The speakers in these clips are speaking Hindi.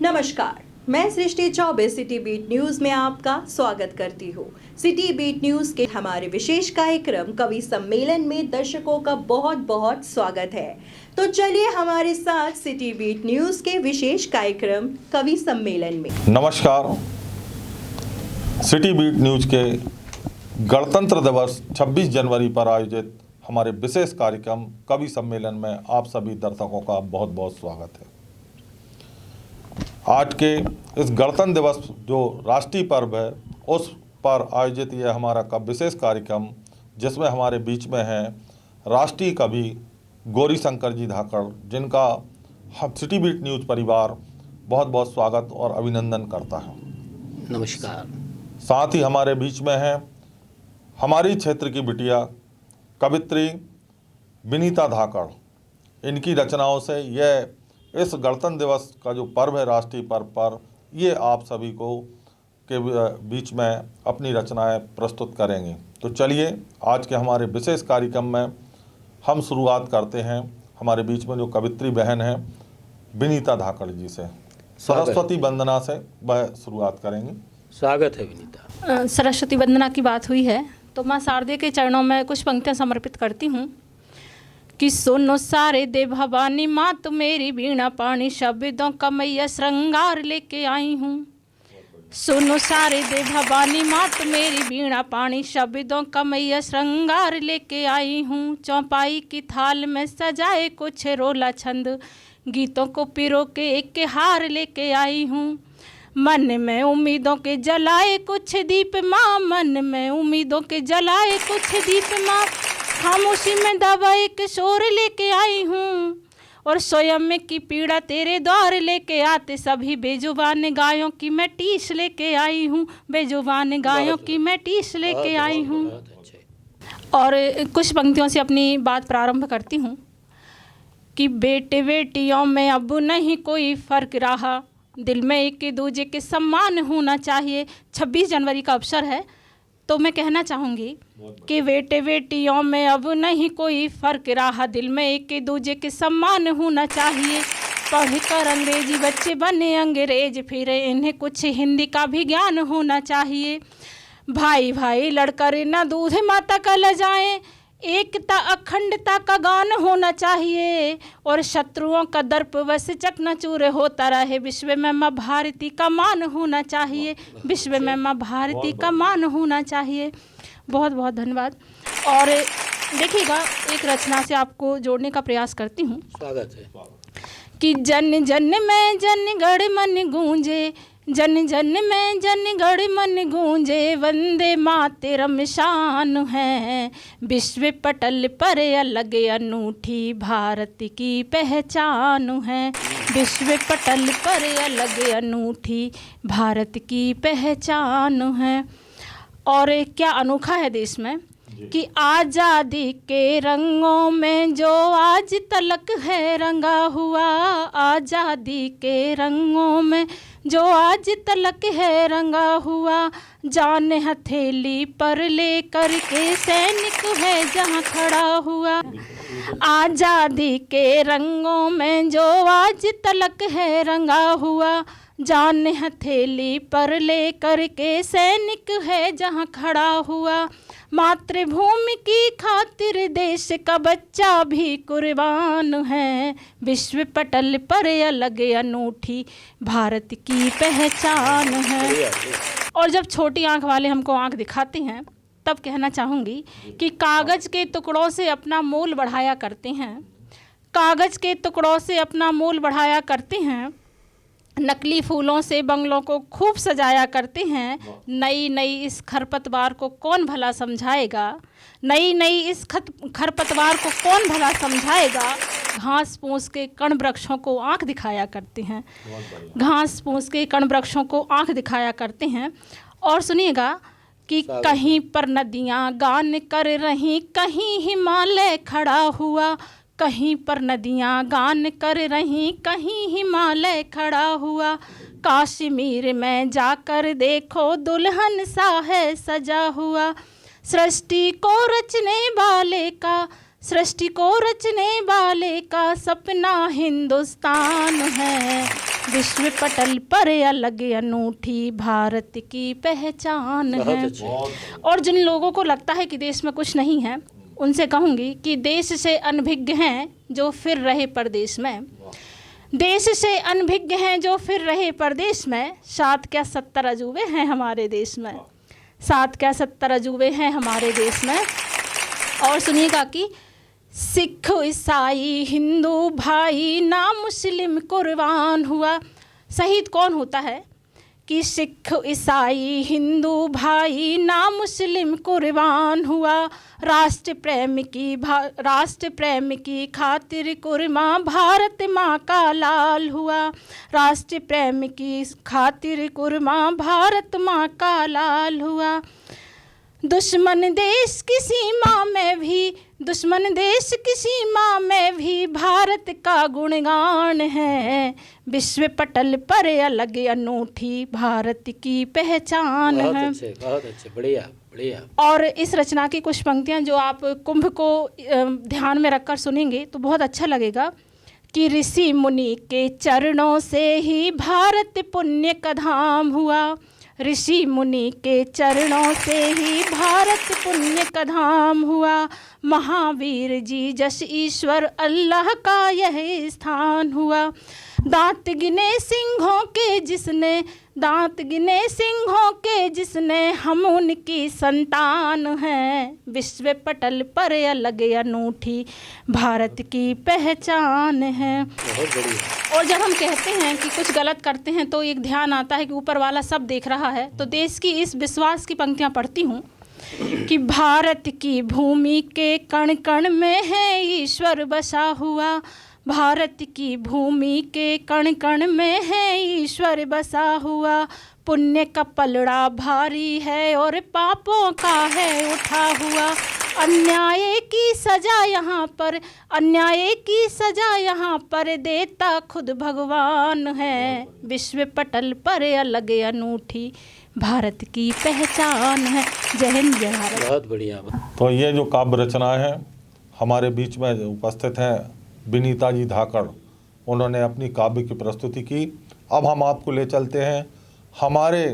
नमस्कार, मैं सृष्टि चौबे सिटी बीट न्यूज में आपका स्वागत करती हूँ। सिटी बीट न्यूज के हमारे विशेष कार्यक्रम कवि सम्मेलन में दर्शकों का बहुत बहुत स्वागत है। तो चलिए हमारे साथ सिटी बीट न्यूज के विशेष कार्यक्रम कवि सम्मेलन में। नमस्कार, सिटी बीट न्यूज के गणतंत्र दिवस 26 जनवरी पर आयोजित हमारे विशेष कार्यक्रम कवि सम्मेलन में आप सभी दर्शकों का बहुत बहुत स्वागत है। आज के इस गणतंत्र दिवस जो राष्ट्रीय पर्व है उस पर आयोजित यह हमारा विशेष कार्यक्रम, जिसमें हमारे बीच में हैं राष्ट्रीय कवि गौरी शंकर जी धाकड़, जिनका हम सिटी बीट न्यूज़ परिवार बहुत बहुत स्वागत और अभिनंदन करता है। नमस्कार। साथ ही हमारे बीच में हैं हमारी क्षेत्र की बिटिया कवित्री विनीता धाकड़। इनकी रचनाओं से यह इस गणतंत्र दिवस का जो पर्व है राष्ट्रीय पर्व पर, ये आप सभी को के बीच में अपनी रचनाएं प्रस्तुत करेंगी। तो चलिए आज के हमारे विशेष कार्यक्रम में हम शुरुआत करते हैं हमारे बीच में जो कवित्री बहन है विनीता धाकड़ जी से। सरस्वती वंदना से वह शुरुआत करेंगी। स्वागत है विनीता। सरस्वती वंदना की बात हुई है तो माँ शारदे के चरणों में कुछ पंक्तियाँ समर्पित करती हूँ कि सुनो सारे दे भवानी माँ तू मेरी वीणा पाणी शब्दों का मैया श्रृंगार लेके आई हूँ। सुनो सारे दे भवानी माँ तू मेरी वीणा पाणी शब्दों का मैया श्रृंगार लेके आई हूँ। चौपाई की थाल में सजाए कुछ रोला छंद, गीतों को पिरो के एक के हार लेके आई हूँ। मन में उम्मीदों के जलाए कुछ दीप माँ, मन में उम्मीदों के जलाए कुछ दीप माँ, खामोशी में दबा एक शोर लेके आई हूँ। और स्वयं की पीड़ा तेरे द्वार लेके आते सभी बेजुबान गायों की मैं टीस लेके आई हूँ, बेजुबान गायों की मैं टीस लेके आई हूँ। और कुछ पंक्तियों से अपनी बात प्रारंभ करती हूँ कि बेटे बेटियों में अब नहीं कोई फ़र्क रहा, दिल में एक दूजे के सम्मान होना चाहिए। 26 जनवरी का अवसर है तो मैं कहना चाहूँगी कि बेटे बेटियों में अब नहीं कोई फ़र्क रहा, दिल में एक दूजे के सम्मान होना चाहिए। पढ़ कर अंग्रेजी बच्चे बने अंग्रेज, फिर इन्हें कुछ हिंदी का भी ज्ञान होना चाहिए। भाई भाई लड़कर न दूध माता का ल जाएं, एकता अखंडता का गान होना चाहिए। और शत्रुओं का दर्प वश चकनाचूर होता रहे, विश्व में माँ भारती का मान होना चाहिए, विश्व में माँ भारती का मान होना चाहिए। बहुत बहुत धन्यवाद। और देखिएगा एक रचना से आपको जोड़ने का प्रयास करती हूँ। स्वागत है। कि जन जन में जन गढ़ मन गूंजे, जन जन में जन गढ़ मन गूंजे, वंदे मातरम शान है। विश्व पटल पर अलग अनूठी भारत की पहचान है, विश्व पटल पर अलग अनूठी भारत की पहचान है। और क्या अनोखा है देश में कि आज़ादी के रंगों में जो आज तलक है रंगा हुआ, आज़ादी के रंगों में जो आज तलक है रंगा हुआ, जान हथेली पर ले कर के सैनिक है जहाँ खड़ा हुआ। आज़ादी के रंगों में जो आज तलक है रंगा हुआ, जान हथेली पर ले कर के सैनिक है जहाँ खड़ा हुआ। मातृभूमि की खातिर देश का बच्चा भी कुर्बान है, विश्व पटल पर अलग अनूठी भारत की पहचान है। और जब छोटी आंख वाले हमको आंख दिखाते हैं तब कहना चाहूँगी कि कागज़ के टुकड़ों से अपना मोल बढ़ाया करते हैं, कागज़ के टुकड़ों से अपना मोल बढ़ाया करते हैं, नकली फूलों से बंगलों को खूब सजाया करते हैं। नई नई इस खरपतवार को कौन भला समझाएगा, नई नई इस खरपतवार को कौन भला समझाएगा। घास फूस के कण वृक्षों को आंख दिखाया करते हैं, घास फूस के कण वृक्षों को आंख दिखाया करते हैं। और सुनिएगा कि कहीं पर नदियाँ गान कर रही, कहीं हिमालय खड़ा हुआ, कहीं पर नदियाँ गान कर रही, कहीं हिमालय खड़ा हुआ। कश्मीर में जाकर देखो दुल्हन सा है सजा हुआ। सृष्टि को रचने वाले का, सृष्टि को रचने वाले का सपना हिंदुस्तान है, विश्व पटल पर अलग अनूठी भारत की पहचान है। बहुत अच्छे। और जिन लोगों को लगता है कि देश में कुछ नहीं है, उनसे कहूँगी कि देश से अनभिज्ञ हैं जो फिर रहे परदेश में। देश से अनभिज्ञ हैं जो फिर रहे परदेश में, 7 क्या 70 अजूबे हैं हमारे देश में। 7 क्या 70 अजूबे हैं हमारे देश में। और सुनिएगा कि सिख ईसाई हिंदू भाई ना मुस्लिम कुर्बान हुआ। शहीद कौन होता है कि सिख ईसाई हिंदू भाई ना मुस्लिम कुर्बान हुआ। राष्ट्र प्रेम की खातिर कुर्बान भारत माँ का लाल हुआ। राष्ट्र प्रेम की खातिर कुर्बान भारत माँ का लाल हुआ। दुश्मन देश की सीमा में भी भारत का गुणगान है। विश्व पटल पर अलग अनूठी भारत की पहचान है। बहुत अच्छे, बढ़िया बढ़िया। और इस रचना की कुछ पंक्तियां जो आप कुंभ को ध्यान में रखकर सुनेंगे तो बहुत अच्छा लगेगा कि ऋषि मुनि के चरणों से ही भारत पुण्य का धाम हुआ। ऋषि मुनि के चरणों से ही भारत पुण्य का धाम हुआ। महावीर जी जस ईश्वर अल्लाह का यह स्थान हुआ। दांत गिने सिंहों के जिसने हम उनकी संतान हैं। विश्व पटल पर अलग अनूठी भारत की पहचान है। बहुत बढ़िया। और जब हम कहते हैं कि कुछ गलत करते हैं तो एक ध्यान आता है कि ऊपर वाला सब देख रहा है। तो देश की इस विश्वास की पंक्तियां पढ़ती हूँ कि भारत की भूमि के कण कण में है ईश्वर बसा हुआ। भारत की भूमि के कण कण में है ईश्वर बसा हुआ। पुण्य का पलड़ा भारी है और पापों का है उठा हुआ। अन्याय की सजा यहाँ पर देता खुद भगवान है। विश्व पटल पर अलग अनूठी भारत की पहचान है। जय हिंद जय भारत। बहुत बढ़िया। तो ये जो काव्य रचना है हमारे बीच में उपस्थित है विनीता जी धाकड़। उन्होंने अपनी काव्य की प्रस्तुति की। अब हम आपको ले चलते हैं हमारे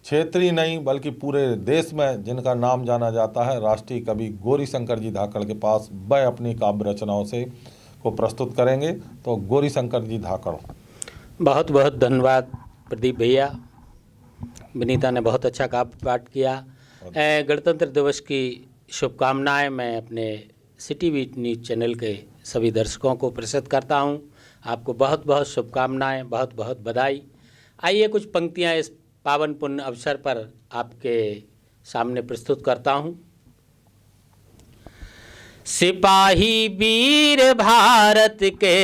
क्षेत्रीय नहीं बल्कि पूरे देश में जिनका नाम जाना जाता है राष्ट्रीय कवि गौरीशंकर जी धाकड़ के पास। वह अपनी काव्य रचनाओं से को प्रस्तुत करेंगे। तो गौरीशंकर जी धाकड़। बहुत बहुत धन्यवाद प्रदीप भैया। विनीता ने बहुत अच्छा काव्य पाठ किया। गणतंत्र दिवस की शुभकामनाएं मैं अपने सिटी बीट न्यूज़ चैनल के सभी दर्शकों को प्रेषित करता हूं। आपको बहुत बहुत शुभकामनाएं, बहुत बहुत बधाई। आइए कुछ पंक्तियां इस पावन पुण्य अवसर पर आपके सामने प्रस्तुत करता हूं। सिपाही वीर भारत के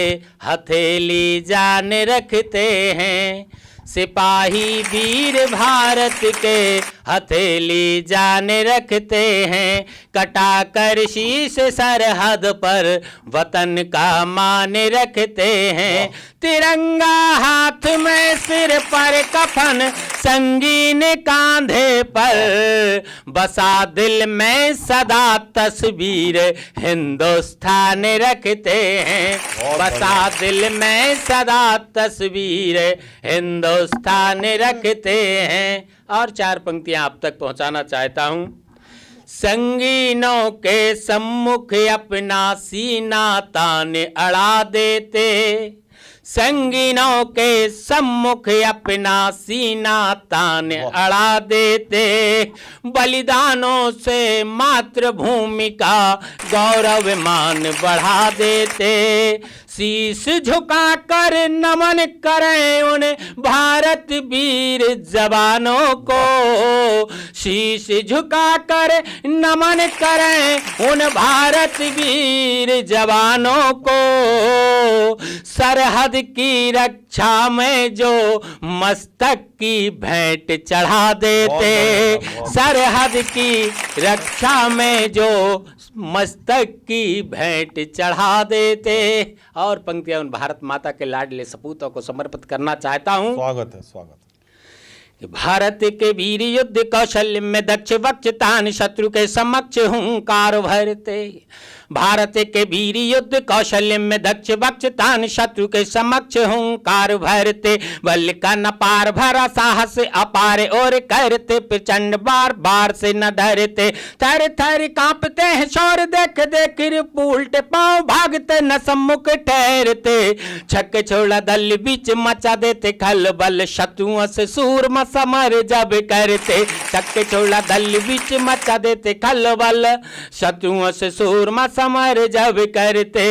हथेली जान रखते हैं। सिपाही वीर भारत के हथेली जान रखते हैं। कटा कर शीश सरहद पर वतन का मान रखते हैं। तिरंगा हाथ में सिर पर कफन संगीन कांधे पर बसा दिल में सदा तस्वीर हिंदुस्तान रखते हैं। बसा दिल में सदा तस्वीर हिंदुस्तान रखते हैं। और 4 पंक्तियां आप तक पहुंचाना चाहता हूं। संगीनों के सम्मुख अपना सीना तान अड़ा देते। संगीनों के सम्मुख अपना सीना तान अड़ा देते। बलिदानों से मातृभूमि का गौरव मान बढ़ा देते। शीश झुकाकर नमन करें उन भारत वीर जवानों को। शीश झुकाकर नमन करें उन भारत वीर जवानों को। सरहद की रक्षा में जो मस्तक की भेंट चढ़ा देते। सरहद की रक्षा में जो मस्तक की भेंट चढ़ा देते। और पंक्तियां उन भारत माता के लाडले सपूतों को समर्पित करना चाहता हूं। स्वागत है, स्वागत। भारत के वीर युद्ध कौशल्य में दक्ष वक्ष तान शत्रु के समक्ष हुंकार भरते। भारत के वीर युद्ध कौशल्य में दक्ष बक्ष तान शत्रु के समक्ष हुंकार भरते बल का न पार भरा साहस अपार और करते प्रचंड बार बार से न डरते थर थर कांपते हैं शौर देख देख उल्टे पांव भागते न सम्मुख ठहरते छक्के छोड़ा दल बीच मचा देते खलबल शत्रुओं से सूरमा समर जब करते छक्के छोड़ा दल बीच मचा देते खलबल शत्रुओं से सूरमा समर जब करते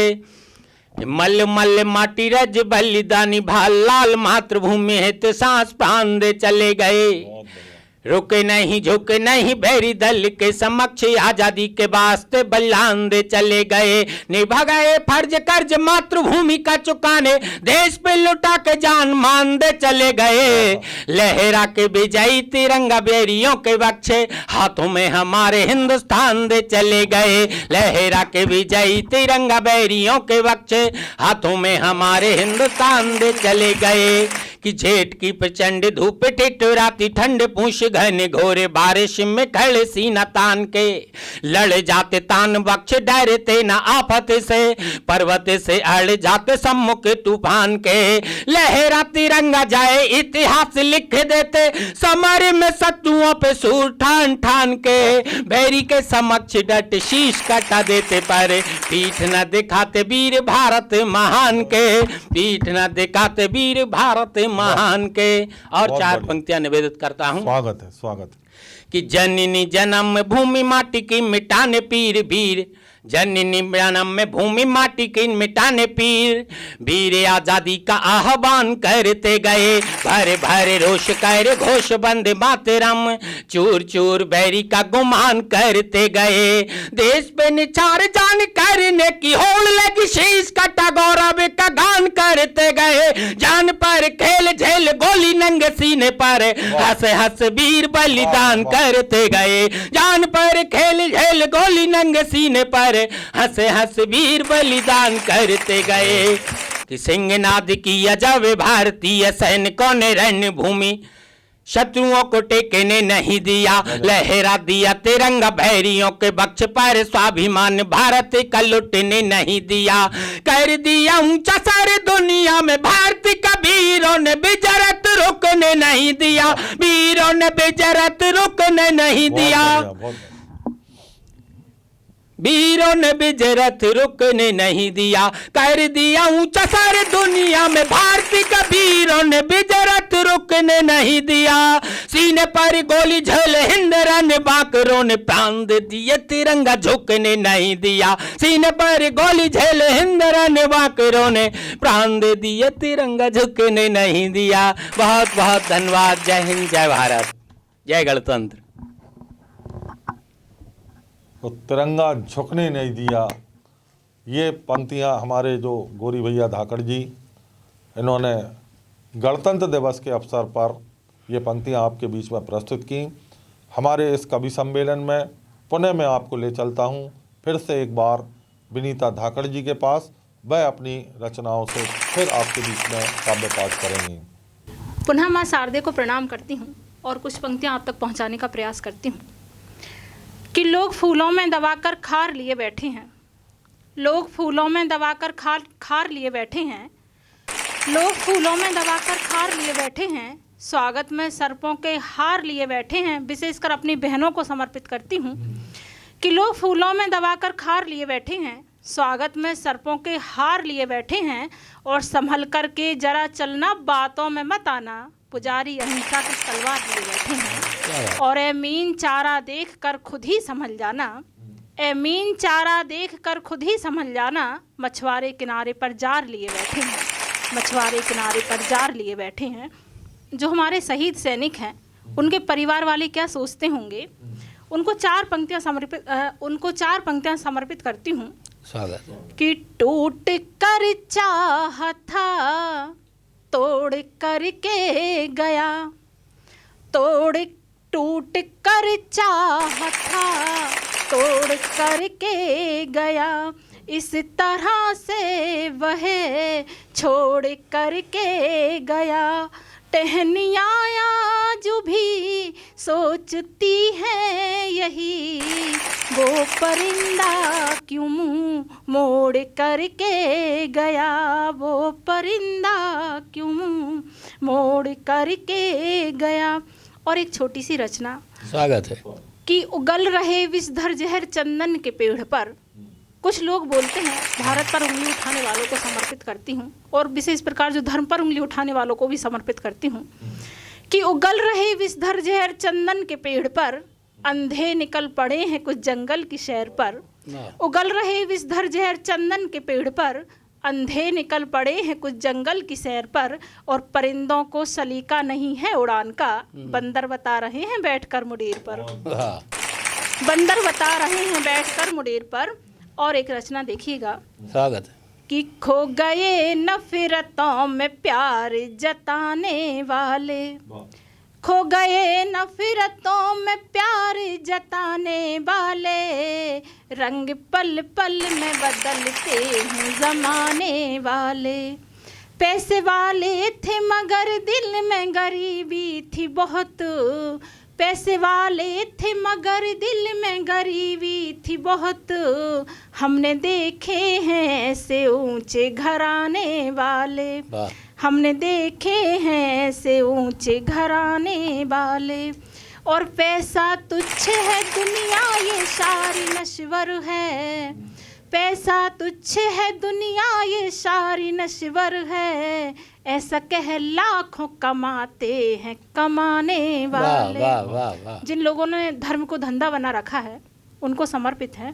मल मल माटी रज बलिदानी भाल लाल मातृभूमि हित सांस प्राण दे चले गए रुके नहीं झुके नहीं बैरी दल के समक्ष आजादी के वास्ते बलिदान दे चले गए निभा गए फर्ज कर्ज मातृभूमि का चुकाने देश पे लुटा के जान मान दे चले गए लहरा के विजयी तिरंगा बैरियों के बख्शे हाथों में हमारे हिंदुस्तान दे चले गए लहरा के विजयी तिरंगा बैरियों के बख्शे हाथों में हमारे हिंदुस्तान दे चले गए कि जेठ की प्रचंड धूप टिटराती ठंड पूछ घने घोरे बारिश में खड़े सीना तान के लड़ जाते तान बख्श डरते न आफत से पर्वत से अड़ जाते सम्मुख तूफान के लहरा तिरंगा जाए इतिहास लिख देते समर में शत्रुओं पे सूर ठान ठान के बैरी के समक्ष डट शीश कटा देते पर पीठ न दिखाते वीर भारत महान के पीठ न दिखाते वीर भारत महान के। और चार पंक्तियां निवेदित करता हूं। स्वागत है कि जननी जन्म भूमि माटी की मिटाने पीर वीर जननी जन्म में भूमि माटी की मिटाने पीर वीर आजादी का आह्वान करते गए भरे भरे रोष कर घोष बंदे मातरम चूर चूर बैरी का गुमान करते गए देश पे निछार जान करने की होड़ लगी शीश कटा गौरव का गान करते गए जान पर खेल झेल गोली नंगे सीने पर हंस हंस वीर बलिदान करते गए जान पर खेल झेल गोली नंगे सीने पर हंसे हंस वीर बलिदान करते गए कि सिंहनाद किया जब भारतीय सैनिकों ने रणभूमि शत्रुओं को टेकने नहीं दिया लहरा दिया तिरंगा भैरियों के बक्ष पर स्वाभिमान भारत का लुटने नहीं दिया कर दिया ऊंचा सारे दुनिया में भारत का वीरों ने बिजरत रुकने नहीं दिया वीरों ने बिजरत रुकने नहीं दिया वीरों ने बिजरत रुकने नहीं दिया कर दिया ऊंचा सारे दुनिया में भारतीय का वीरों ने बिजरत रुकने नहीं दिया सीने पर गोली झेल हिंद रन बाकरों ने प्राण दे दिए तिरंगा झुकने नहीं दिया सीने पर गोली झेल हिंद रन बाकरों ने प्राण दे दिए तिरंगा झुकने नहीं दिया। बहुत बहुत धन्यवाद। जय हिंद जय भारत जय गणतंत्र। तो तिरंगा झुकने नहीं दिया, ये पंक्तियां हमारे जो गोरी भैया धाकड़ जी इन्होंने गणतंत्र दिवस के अवसर पर ये पंक्तियां आपके बीच में प्रस्तुत की। हमारे इस कवि सम्मेलन में पुनः मैं आपको ले चलता हूं फिर से एक बार विनीता धाकड़ जी के पास। वह अपनी रचनाओं से फिर आपके बीच में काव्य पाठ करेंगी। पुनः माँ शारदे को प्रणाम करती हूँ और कुछ पंक्तियाँ आप तक पहुँचाने का प्रयास करती हूँ कि लोग फूलों में दबाकर खार लिए बैठे हैं लोग फूलों में दबाकर खार लिए बैठे हैं लोग फूलों में दबाकर खार लिए बैठे हैं स्वागत में सर्पों के हार लिए बैठे हैं। विशेषकर अपनी बहनों को समर्पित करती हूँ कि लोग फूलों में दबाकर खार लिए बैठे हैं स्वागत में सर्पों के हार लिए बैठे हैं और संभल कर के जरा चलना बातों में मत आना पुजारी अहिंसा की तलवार लिए बैठे हैं और ए मीन चारा देख कर खुद ही संभल जाना ए मीन चारा देख कर खुद ही संभल जाना मछुआरे किनारे पर जार लिए बैठे हैं मछुआरे किनारे पर जार लिए बैठे हैं। जो हमारे शहीद सैनिक हैं उनके परिवार वाले क्या सोचते होंगे उनको चार पंक्तियां समर्पित करती हूँ। कि टूट कर चाहा था तोड़ कर के गया टूट कर चाहा था तोड़ कर के गया इस तरह से वह छोड़ कर के गया टहनियाँ जो भी सोचती हैं यही वो परिंदा क्यों मुंह मोड़ करके गया, वो परिंदा क्यों मुंह मोड़ करके गया। और एक छोटी सी रचना, स्वागत है। कि उगल रहे विषधर जहर चंदन के पेड़ पर। कुछ लोग बोलते हैं भारत पर उंगली उठाने वालों को समर्पित करती हूँ, और विशेष प्रकार जो धर्म पर उंगली उठाने वालों को भी समर्पित करती हूँ, कि उगल रहे विषधर जहर चंदन के पेड़ पर, अंधे निकल पड़े हैं कुछ जंगल की सैर पर। उगल रहे विषधर जहर चंदन के पेड़ पर, अंधे निकल पड़े हैं कुछ जंगल की सैर पर, और परिंदों को सलीका नहीं है उड़ान का, बंदर बता रहे हैं बैठकर मुडेर पर। बंदर बता रहे हैं बैठकर मुडेर पर। और एक रचना देखिएगा, स्वागत है। कि खो गए नफरतों में प्यार जताने वाले, खो गए नफरतों में प्यार जताने वाले, रंग पल पल में बदलते हैं जमाने वाले। पैसे वाले थे मगर दिल में गरीबी थी बहुत, पैसे वाले थे मगर दिल में गरीबी थी बहुत। हमने देखे हैं ऐसे ऊंचे घराने वाले, हमने देखे हैं ऐसे ऊंचे घराने वाले। और पैसा तुच्छ है दुनिया ये सारी नश्वर है, पैसा तुच्छ है दुनिया ये सारी नश्वर है, ऐसा कह लाखों कमाते हैं कमाने वाले। वाह वाह वाह। जिन लोगों ने धर्म को धंधा बना रखा है उनको समर्पित है,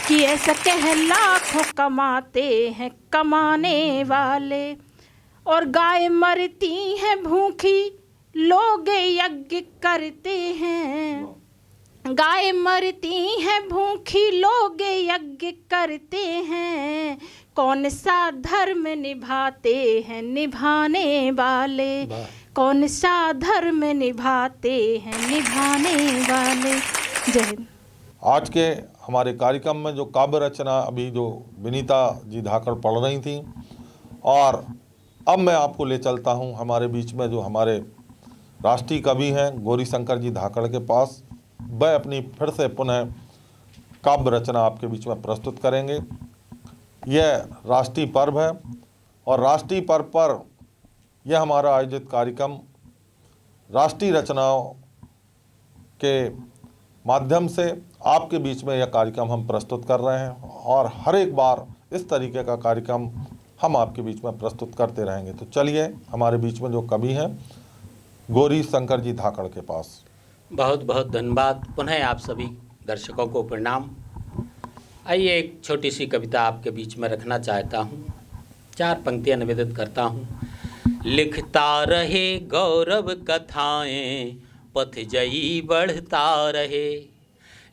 कि ऐसा कह लाखों कमाते हैं कमाने वाले। और गाय मरती हैं भूखी लोग यज्ञ करते हैं, गाय मरती हैं भूखी लोग यज्ञ करते हैं, कौन सा धर्म निभाते हैं निभाने वाले, कौन सा धर्म निभाते हैं निभाने वाले। जय हिंद। आज के हमारे कार्यक्रम में जो काव्य रचना अभी जो विनीता जी धाकड़ पढ़ रही थी, और अब मैं आपको ले चलता हूं हमारे बीच में जो हमारे राष्ट्रीय कवि हैं गौरीशंकर जी धाकड़ के पास। वह अपनी फिर से पुनः काव्य रचना आपके बीच में प्रस्तुत करेंगे। यह राष्ट्रीय पर्व है, और राष्ट्रीय पर्व पर यह हमारा आयोजित कार्यक्रम राष्ट्रीय रचनाओं के माध्यम से आपके बीच में यह कार्यक्रम हम प्रस्तुत कर रहे हैं, और हर एक बार इस तरीके का कार्यक्रम हम आपके बीच में प्रस्तुत करते रहेंगे। तो चलिए हमारे बीच में जो कवि हैं गौरीशंकर जी धाकड़ के पास। बहुत बहुत धन्यवाद। पुनः आप सभी दर्शकों को प्रणाम। आइए एक छोटी सी कविता आपके बीच में रखना चाहता हूँ। 4 पंक्तियाँ निवेदित करता हूँ। लिखता रहे गौरव कथाएं, पथ जई बढ़ता रहे,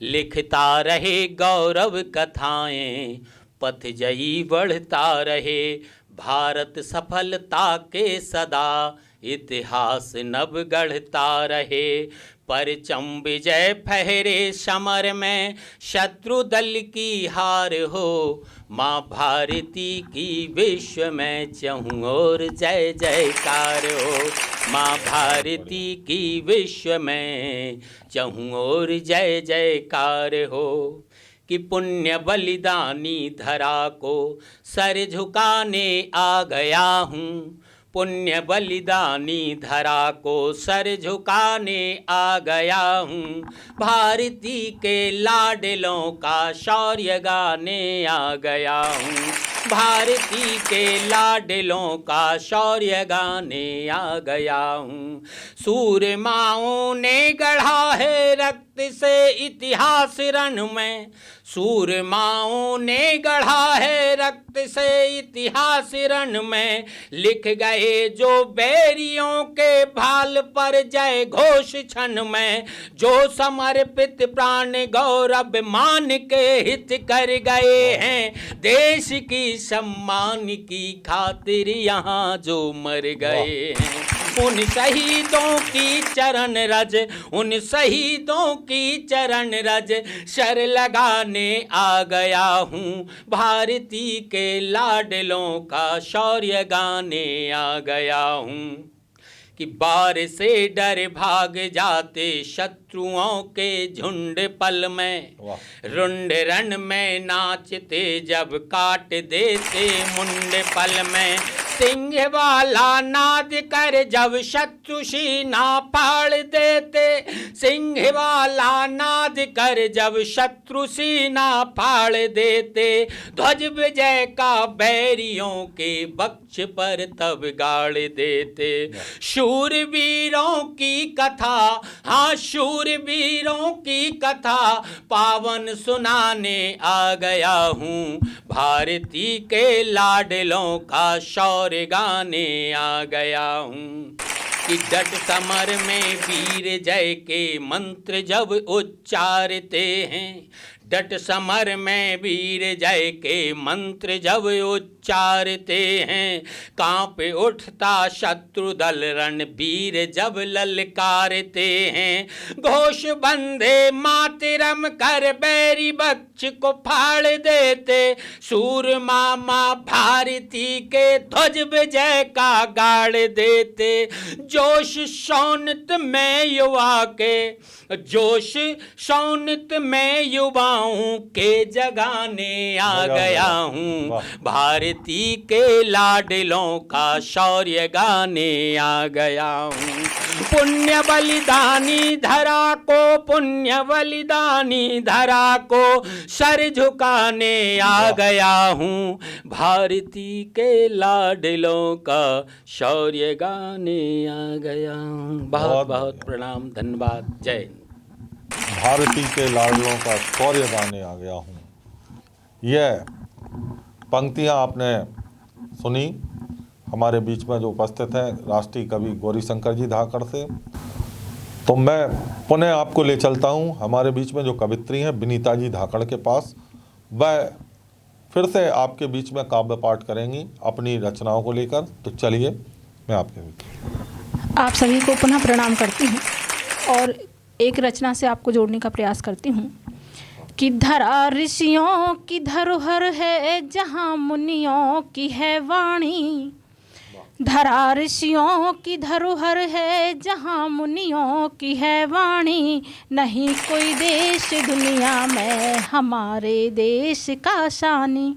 लिखता रहे गौरव कथाएं, पथ जई बढ़ता रहे, भारत सफलता के सदा इतिहास नव गढ़ता रहे, परचम विजय फहरे समर में शत्रु दल की हार हो, माँ भारती की विश्व में चहुँ और जय जयकार हो, माँ भारती की विश्व में चहुँ और जय जयकार हो। कि पुण्य बलिदानी धरा को सर झुकाने आ गया हूँ, पुण्य बलिदानी धरा को सर झुकाने आ गया हूँ, भारती के लाडलों का शौर्य गाने आ गया हूँ, भारती के लाडलों का शौर्य गाने आ गया हूँ। सूरमाओं ने गढ़ा है रक्त से इतिहास रण में, सूरमाओं ने गढ़ा है रक्त से इतिहास रण में, लिख गए जो बैरियों के भाल पर जय घोष क्षण में, जो समर्पित प्राण गौरव मान के हित कर गए हैं, देश की सम्मान की खातिर यहाँ जो मर गए हैं, उन शहीदों की चरण रज, उन शहीदों की चरण रज शर लगाने आ गया हूँ, भारती के लाडलों का शौर्य गाने आ गया हूँ। कि बार से डर भाग जाते शत्रुओं के झुंड पल में, रुंड रण में नाचते जब काट देते मुंड पल में, सिंह वाला नाद कर जब शत्रु सीना फाड़ देते, सिंह वाला नाद कर जब शत्रु सीना फाड़ देते, ध्वज विजय का बैरियों के वक्ष पर तब गाड़ देते। शूरवीरों की कथा, हाँ शूरवीरों की कथा पावन सुनाने आ गया हूँ, भारती के लाडलों का शौर्य गाने आ गया हूँ। कि डट समर में वीर जय के मंत्र जब उच्चारते हैं, डट समर में वीर जय के मंत्र जब उच्चारते हैं, कांप उठता शत्रु दल रणवीर जब ललकारते हैं, घोष बंधे मातरम कर बैरी बक्ष को फाड़ देते, सूरमा माँ भारती के ध्वज विजय का गाड़ देते, जोश शौनित में युवा के, जोश शौनित में युवाओं के जगाने आ गया हूँ, भारती के लाडलों का शौर्य गाने आ गया हूँ। पुण्य बलिदानी धरा को, पुण्य बलिदानी धरा को सर झुकाने आ गया हूँ, भारती के लाडलों का शौर्य गाने आ गया हूँ। बहुत बहुत प्रणाम, धन्यवाद, जय हिंद। भारती के लाडलों का शौर्य गाने आ गया हूँ। यह पंक्तियाँ आपने सुनी, हमारे बीच में जो उपस्थित हैं राष्ट्रीय कवि गौरीशंकर जी धाकड़ से। तो मैं पुनः आपको ले चलता हूँ हमारे बीच में जो कवित्री हैं विनीता जी धाकड़ के पास। वह फिर से आपके बीच में काव्य पाठ करेंगी अपनी रचनाओं को लेकर। तो चलिए, मैं आपके बीच। आप सभी को पुनः प्रणाम करती हूँ और एक रचना से आपको जोड़ने का प्रयास करती हूँ कि धरा ऋषियों की धरोहर है जहाँ मुनियों की है वाणी, धरा ऋषियों की धरोहर है जहाँ मुनियों की है वाणी, नहीं कोई देश दुनिया में हमारे देश का शानी,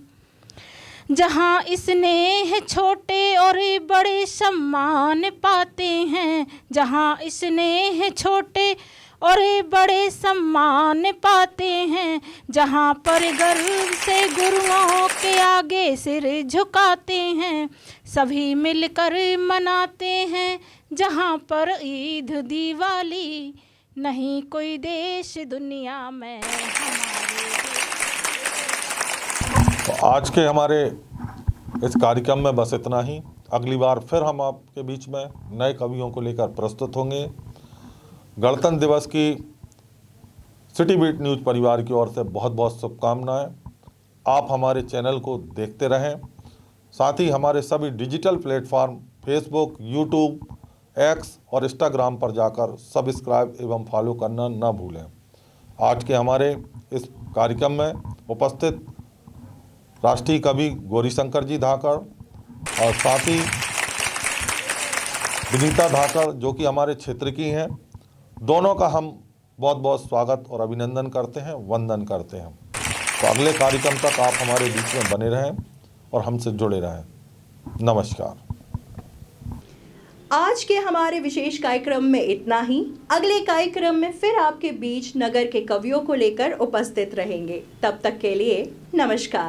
जहाँ स्नेह छोटे और बड़े सम्मान पाते हैं, जहाँ स्नेह छोटे और बड़े सम्मान पाते हैं, जहाँ पर गर्व से गुरुओं के आगे सिर झुकाते हैं, सभी मिलकर मनाते हैं जहाँ पर ईद दिवाली, नहीं कोई देश दुनिया में हमारे। तो आज के हमारे इस कार्यक्रम में बस इतना ही। अगली बार फिर हम आपके बीच में नए कवियों को लेकर प्रस्तुत होंगे। गणतंत्र दिवस की सिटी बीट न्यूज़ परिवार की ओर से बहुत बहुत शुभकामनाएं। आप हमारे चैनल को देखते रहें, साथ ही हमारे सभी digital platform Facebook, YouTube, x और इंस्टाग्राम पर जाकर सब्सक्राइब एवं फॉलो करना न भूलें। आज के हमारे इस कार्यक्रम में उपस्थित राष्ट्रीय कवि गौरीशंकर जी धाकड़ और साथ ही विनीता धाकड़ जो कि हमारे क्षेत्र की हैं, दोनों का हम बहुत बहुत स्वागत और अभिनंदन करते हैं, वंदन करते हैं। तो अगले कार्यक्रम तक आप हमारे बीच में बने रहें और हमसे जुड़े रहें। नमस्कार। आज के हमारे विशेष कार्यक्रम में इतना ही। अगले कार्यक्रम में फिर आपके बीच नगर के कवियों को लेकर उपस्थित रहेंगे। तब तक के लिए नमस्कार।